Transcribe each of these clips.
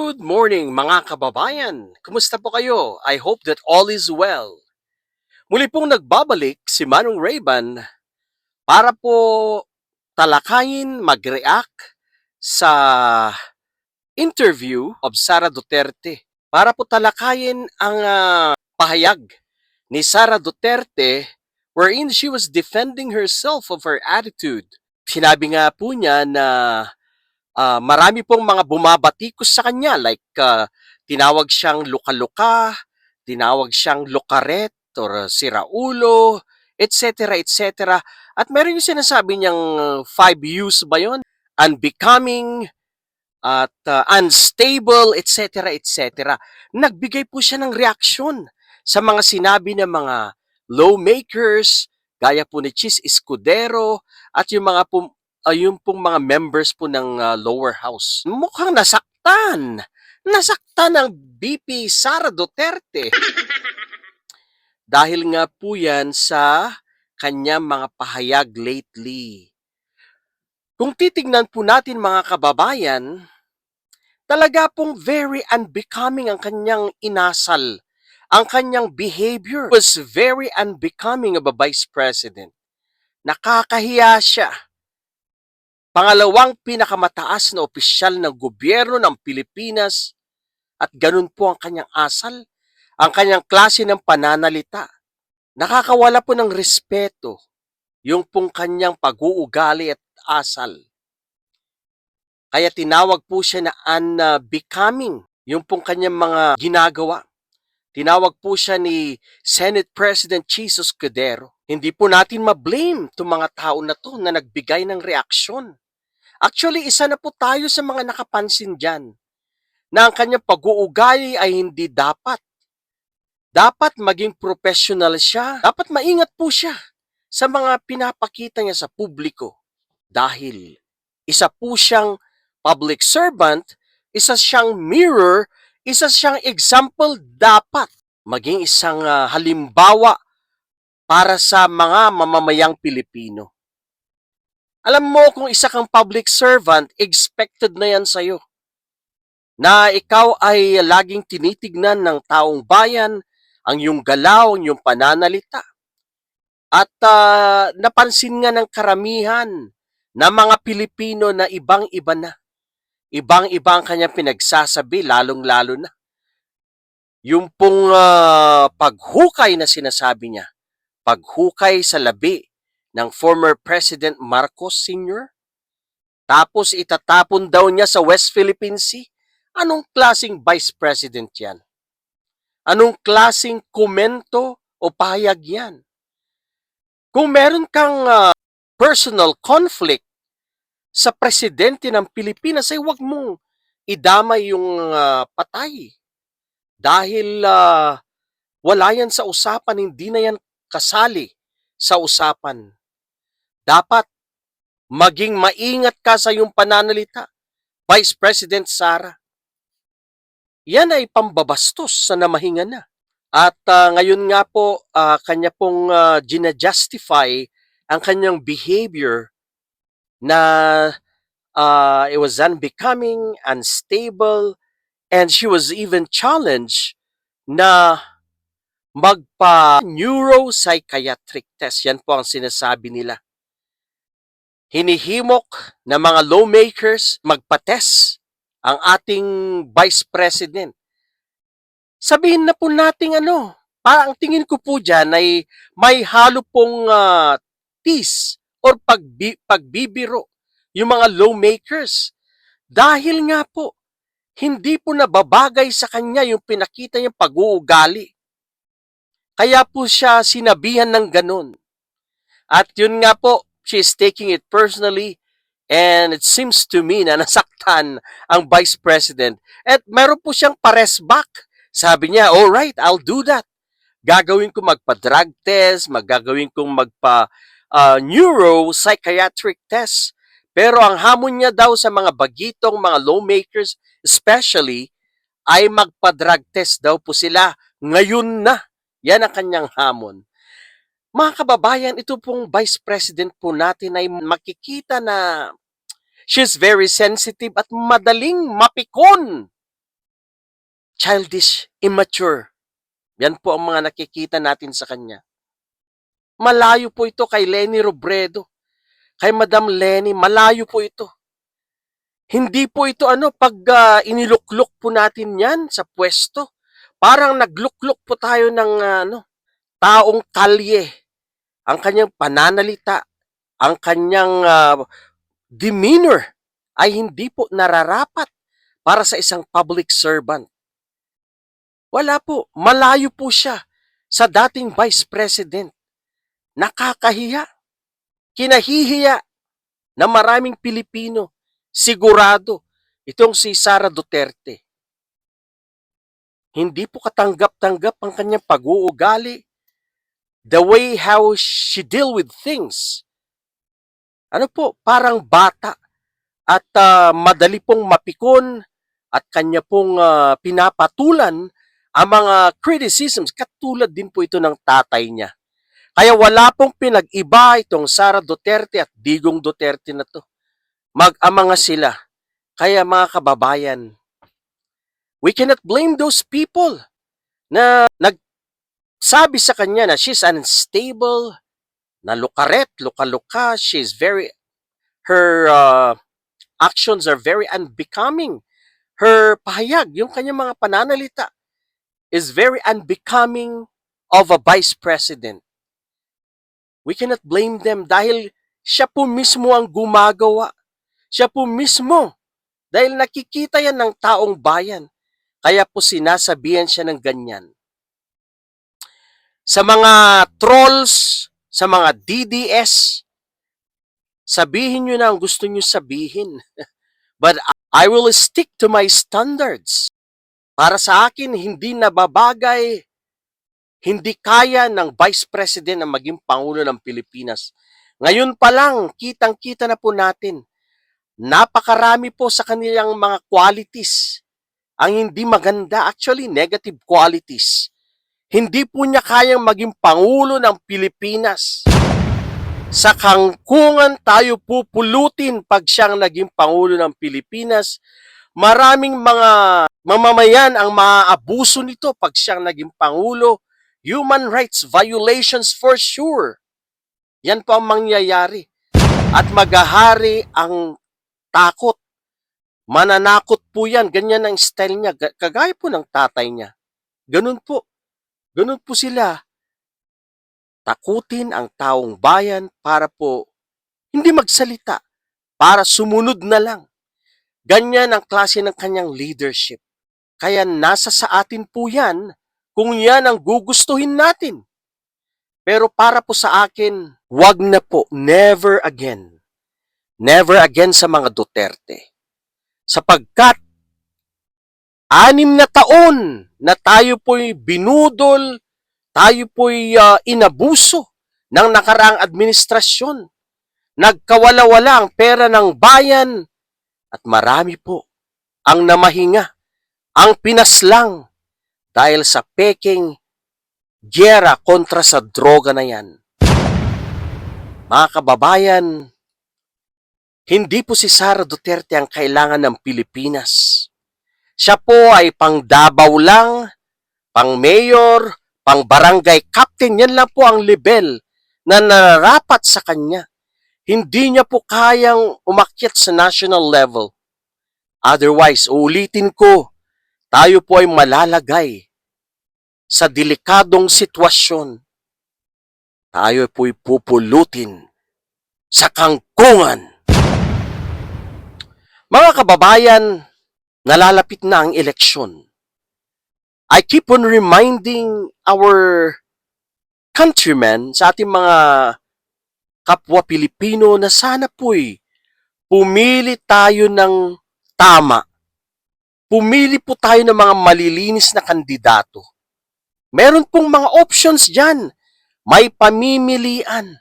Good morning mga kababayan! Kumusta po kayo? I hope that all is well. Muli pong nagbabalik si Manong Rayban para po talakayin, mag-react sa interview of Sara Duterte. Para po talakayin ang pahayag ni Sara Duterte wherein she was defending herself of her attitude. Sinabi nga po niya na marami pong mga bumabatikos sa kanya like tinawag siyang luka-luka, tinawag siyang lukaret or siraulo, etc. etc. At meron yung sinasabi niyang 5 U's ba yun? Unbecoming, at unstable, etc. etc. Nagbigay po siya ng reaksyon sa mga sinabi ng mga lawmakers, gaya po ni Chis Escudero, at yung pong mga members po ng lower house. Mukhang nasaktan. Nasaktan ang BP Sara Duterte. Dahil nga po yan sa kanyang mga pahayag lately. Kung titignan po natin mga kababayan, talaga pong very unbecoming ang kanyang inasal. Ang kanyang behavior was very unbecoming of a vice president. Nakakahiya siya. Pangalawang pinakamataas na opisyal ng gobyerno ng Pilipinas at ganun po ang kanyang asal, ang kanyang klase ng pananalita. Nakakawala po ng respeto yung pong kanyang pag-uugali at asal. Kaya tinawag po siya na unbecoming yung pong kanyang mga ginagawa. Tinawag po siya ni Senate President Chis Escudero. Hindi po natin ma-blame itong mga tao na to na nagbigay ng reaksyon. Actually, isa na po tayo sa mga nakapansin dyan na ang kanyang pag-uugali ay hindi dapat. Dapat maging professional siya. Dapat maingat po siya sa mga pinapakita niya sa publiko. Dahil isa po siyang public servant, isa siyang mirror, isa siyang example dapat maging isang halimbawa para sa mga mamamayang Pilipino. Alam mo, kung isa kang public servant, expected na yan sa'yo. Na ikaw ay laging tinitignan ng taong bayan, ang iyong galaw, ang iyong pananalita. At napansin nga ng karamihan na mga Pilipino na ibang-iba na. Ibang-iba ang kanyang pinagsasabi, lalong-lalo na. Yung pong paghukay na sinasabi niya, paghukay sa labi ng former President Marcos Sr., tapos itatapon daw niya sa West Philippine Sea. Anong klaseng Vice President yan? Anong klaseng komento o pahayag yan? Kung meron kang personal conflict sa presidente ng Pilipinas, ay huwag mong idamay yung patay. Dahil wala yan sa usapan, hindi na yan kasali sa usapan. Dapat maging maingat ka sa iyong pananalita, Vice President Sara. Yan ay pambabastos sa namahinga na. At ngayon nga po, kanya pong gina-justify ang kanyang behavior na it was unbecoming, unstable, and she was even challenged na magpa-neuropsychiatric test. Yan po ang sinasabi nila. Hinihimok na mga lawmakers magpa-test ang ating Vice President. Sabihin na po natin parang tingin ko po dyan ay may halo pong tease or pagbibiro yung mga lawmakers. Dahil nga po, hindi po nababagay sa kanya yung pinakita niyang pag-uugali. Kaya po siya sinabihan ng ganun. At yun nga po, she is taking it personally, and it seems to me na nasaktan ang Vice President. At meron po siyang pares back. Sabi niya, all right, I'll do that. Gagawin ko magpa-drug test, gagawin kong magpa-neuropsychiatric test. Pero ang hamon niya daw sa mga bagitong, mga lawmakers, especially, ay magpa-drug test daw po sila ngayon na. Yan ang kanyang hamon. Mga kababayan, ito pong Vice President po natin ay makikita na she's very sensitive at madaling mapikon. childish, immature. Yan po ang mga nakikita natin sa kanya. Malayo po ito kay Leni Robredo, kay Madam Leni, malayo po ito. Hindi po ito pag iniluklok po natin yan sa pwesto, parang nagluklok po tayo ng taong kalye. Ang kanyang pananalita, ang kanyang demeanor ay hindi po nararapat para sa isang public servant. Wala po, malayo po siya sa dating Vice President. Nakakahiya, kinahihiya na maraming Pilipino, sigurado, itong si Sara Duterte. Hindi po katanggap-tanggap ang kanyang pag-uugali, the way how she deal with things. Parang bata at madali pong mapikon at kanya pong pinapatulan ang mga criticisms. Katulad din po ito ng tatay niya. Kaya wala pong pinag-iba itong Sara Duterte at Digong Duterte na to. Mag-ama nga sila. Kaya mga kababayan, we cannot blame those people na nagsabi sa kanya na she's unstable, na lukaret, luka-luka, her actions are very unbecoming. Her pahayag, yung kanyang mga pananalita, is very unbecoming of a vice president. We cannot blame them dahil siya po mismo ang gumagawa. Siya po mismo. Dahil nakikita yan ng taong bayan. Kaya po sinasabihan siya ng ganyan. Sa mga trolls, sa mga DDS, sabihin nyo na ang gusto nyo sabihin. But I will stick to my standards. Para sa akin, hindi nababagay, hindi kaya ng Vice President na maging Pangulo ng Pilipinas. Ngayon pa lang, kitang-kita na po natin, napakarami po sa kanilang mga qualities ang hindi maganda, actually negative qualities. Hindi po niya kayang maging Pangulo ng Pilipinas. Sa kangkungan tayo pupulutin pag siyang naging Pangulo ng Pilipinas. Maraming mga mamamayan ang maaabuso nito pag siyang naging Pangulo. Human rights violations for sure. Yan po ang mangyayari. At maghahari ang takot. Mananakot po yan. Ganyan ang style niya. Kagaya po ng tatay niya. Ganun po. Ganun po sila. Takutin ang taong bayan para po hindi magsalita. Para sumunod na lang. Ganyan ang klase ng kanyang leadership. Kaya nasa sa atin po yan kung yan ang gugustuhin natin. Pero para po sa akin, wag na po, never again. Never again sa mga Duterte. Sapagkat 6 na taon na tayo po'y binudol, tayo po'y inabuso ng nakaraang administrasyon. Nagkawala-wala ang pera ng bayan at marami po ang namahinga, ang pinaslang dahil sa peking giyera kontra sa droga na yan. Mga kababayan, hindi po si Sara Duterte ang kailangan ng Pilipinas. Siya po ay pang Davao lang, pang mayor, pang barangay captain. Yan lang po ang level na nararapat sa kanya. Hindi niya po kayang umakyat sa national level. Otherwise, ulitin ko, tayo po ay malalagay sa delikadong sitwasyon. Tayo po'y pupulutin sa kangkungan. Mga kababayan, nalalapit na ang eleksyon. I keep on reminding our countrymen, sa ating mga kapwa Pilipino, na sana po'y pumili tayo ng tama. Pumili po tayo ng mga malilinis na kandidato. Meron pong mga options dyan. May pamimilian.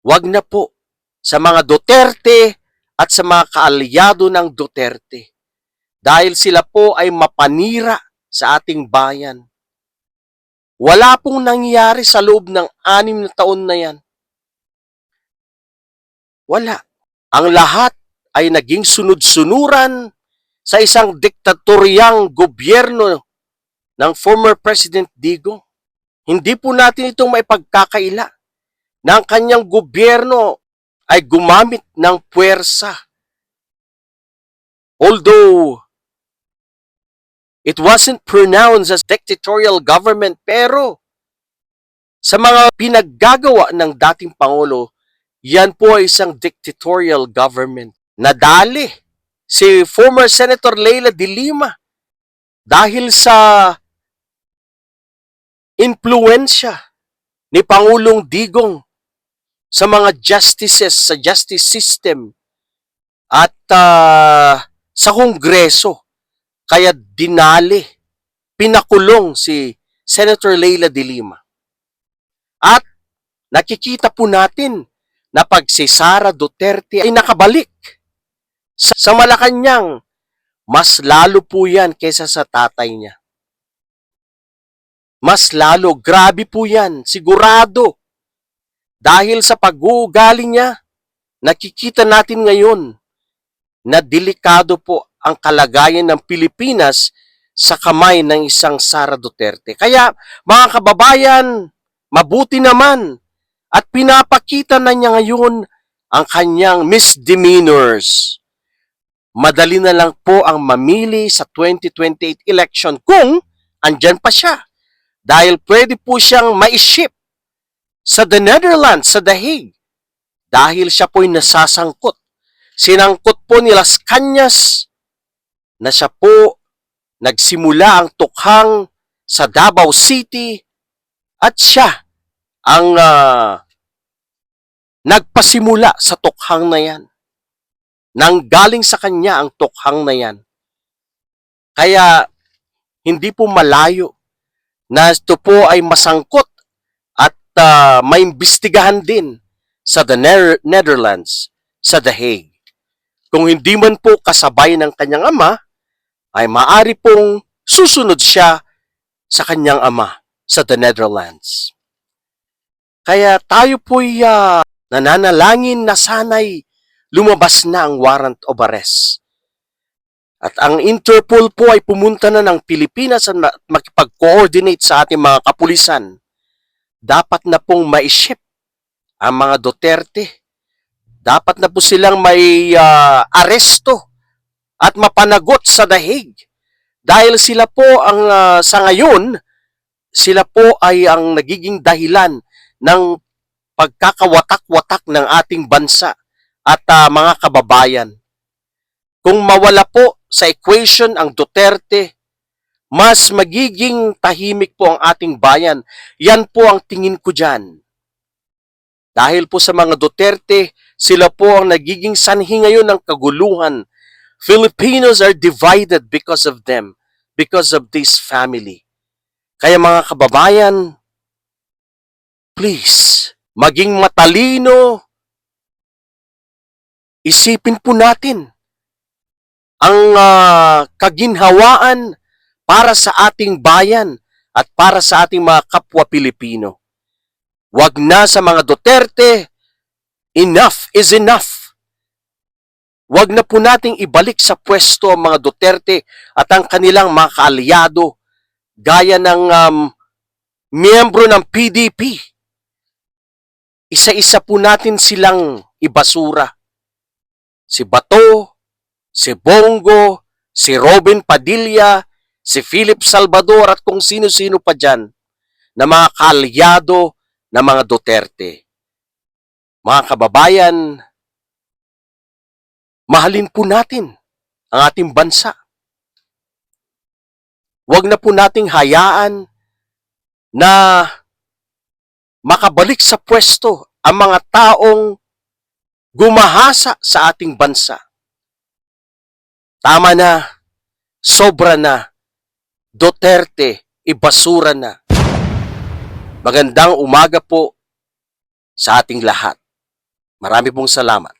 Wag na po sa mga Duterte at sa mga kaalyado ng Duterte. Dahil sila po ay mapanira sa ating bayan. Wala pong nangyari sa loob ng 6 na taon na yan. Wala. Ang lahat ay naging sunod-sunuran sa isang diktatoryang gobyerno ng former President Digong. Hindi po natin itong maipagkakaila na ang kanyang gobyerno ay gumamit ng puwersa. Although it wasn't pronounced as dictatorial government, pero sa mga pinaggagawa ng dating Pangulo, yan po ay isang dictatorial government. Nadali si former Senator Leila de Lima dahil sa impluensya ni Pangulong Digong sa mga justices sa justice system at sa Kongreso. Kaya dinali, pinakulong si Senator Leila de Lima. At nakikita po natin na pag si Sara Duterte ay nakabalik sa Malacanang, mas lalo po yan kaysa sa tatay niya. Mas lalo, grabe po yan, sigurado. Dahil sa pag-uugali niya, nakikita natin ngayon na delikado po ang kalagayan ng Pilipinas sa kamay ng isang Sara Duterte. Kaya mga kababayan, mabuti naman at pinapakita na niya ngayon ang kanyang misdemeanors. Madali na lang po ang mamili sa 2028 election kung andyan pa siya. Dahil pwede po siyang ma-ship sa the Netherlands, sa The Hague. Dahil siya po'y nasasangkot. Sinangkot po ni Las Cañas na siya po nagsimula ang tukhang sa Davao City at siya ang nagpasimula sa tukhang na yan. Nanggaling sa kanya ang tukhang na yan. Kaya hindi po malayo na ito po ay masangkot at maimbestigahan din sa the Netherlands, sa The Hague. Kung hindi man po kasabay ng kanyang ama, ay maari pong susunod siya sa kanyang ama sa the Netherlands. Kaya tayo po'y nananalangin na sana'y lumabas na ang warrant of arrest. At ang Interpol po ay pumunta na ng Pilipinas at makipag-coordinate sa ating mga kapulisan. Dapat na pong ma-ship ang mga Duterte. Dapat na po silang may aresto at mapanagot sa The Hague. Dahil sila po ang sa ngayon, sila po ay ang nagiging dahilan ng pagkakawatak-watak ng ating bansa at mga kababayan. Kung mawala po sa equation ang Duterte, mas magiging tahimik po ang ating bayan. Yan po ang tingin ko dyan. Dahil po sa mga Duterte, sila po ang nagiging sanhi ngayon ng kaguluhan. Filipinos are divided because of them, because of this family. Kaya mga kababayan, please, maging matalino, isipin po natin ang kaginhawaan para sa ating bayan at para sa ating mga kapwa Pilipino. Wag na sa mga Duterte, enough is enough. Wag na po nating ibalik sa pwesto ang mga Duterte at ang kanilang mga kaalyado gaya ng miyembro ng PDP. Isa-isa po natin silang ibasura. Si Bato, si Bongo, si Robin Padilla, si Philip Salvador at kung sino-sino pa dyan na mga kaalyado na mga Duterte. Mga kababayan, mahalin po natin ang ating bansa. Huwag na po nating hayaan na makabalik sa pwesto ang mga taong gumahasa sa ating bansa. Tama na, sobra na, Duterte, ibasura na. Magandang umaga po sa ating lahat. Marami pong salamat.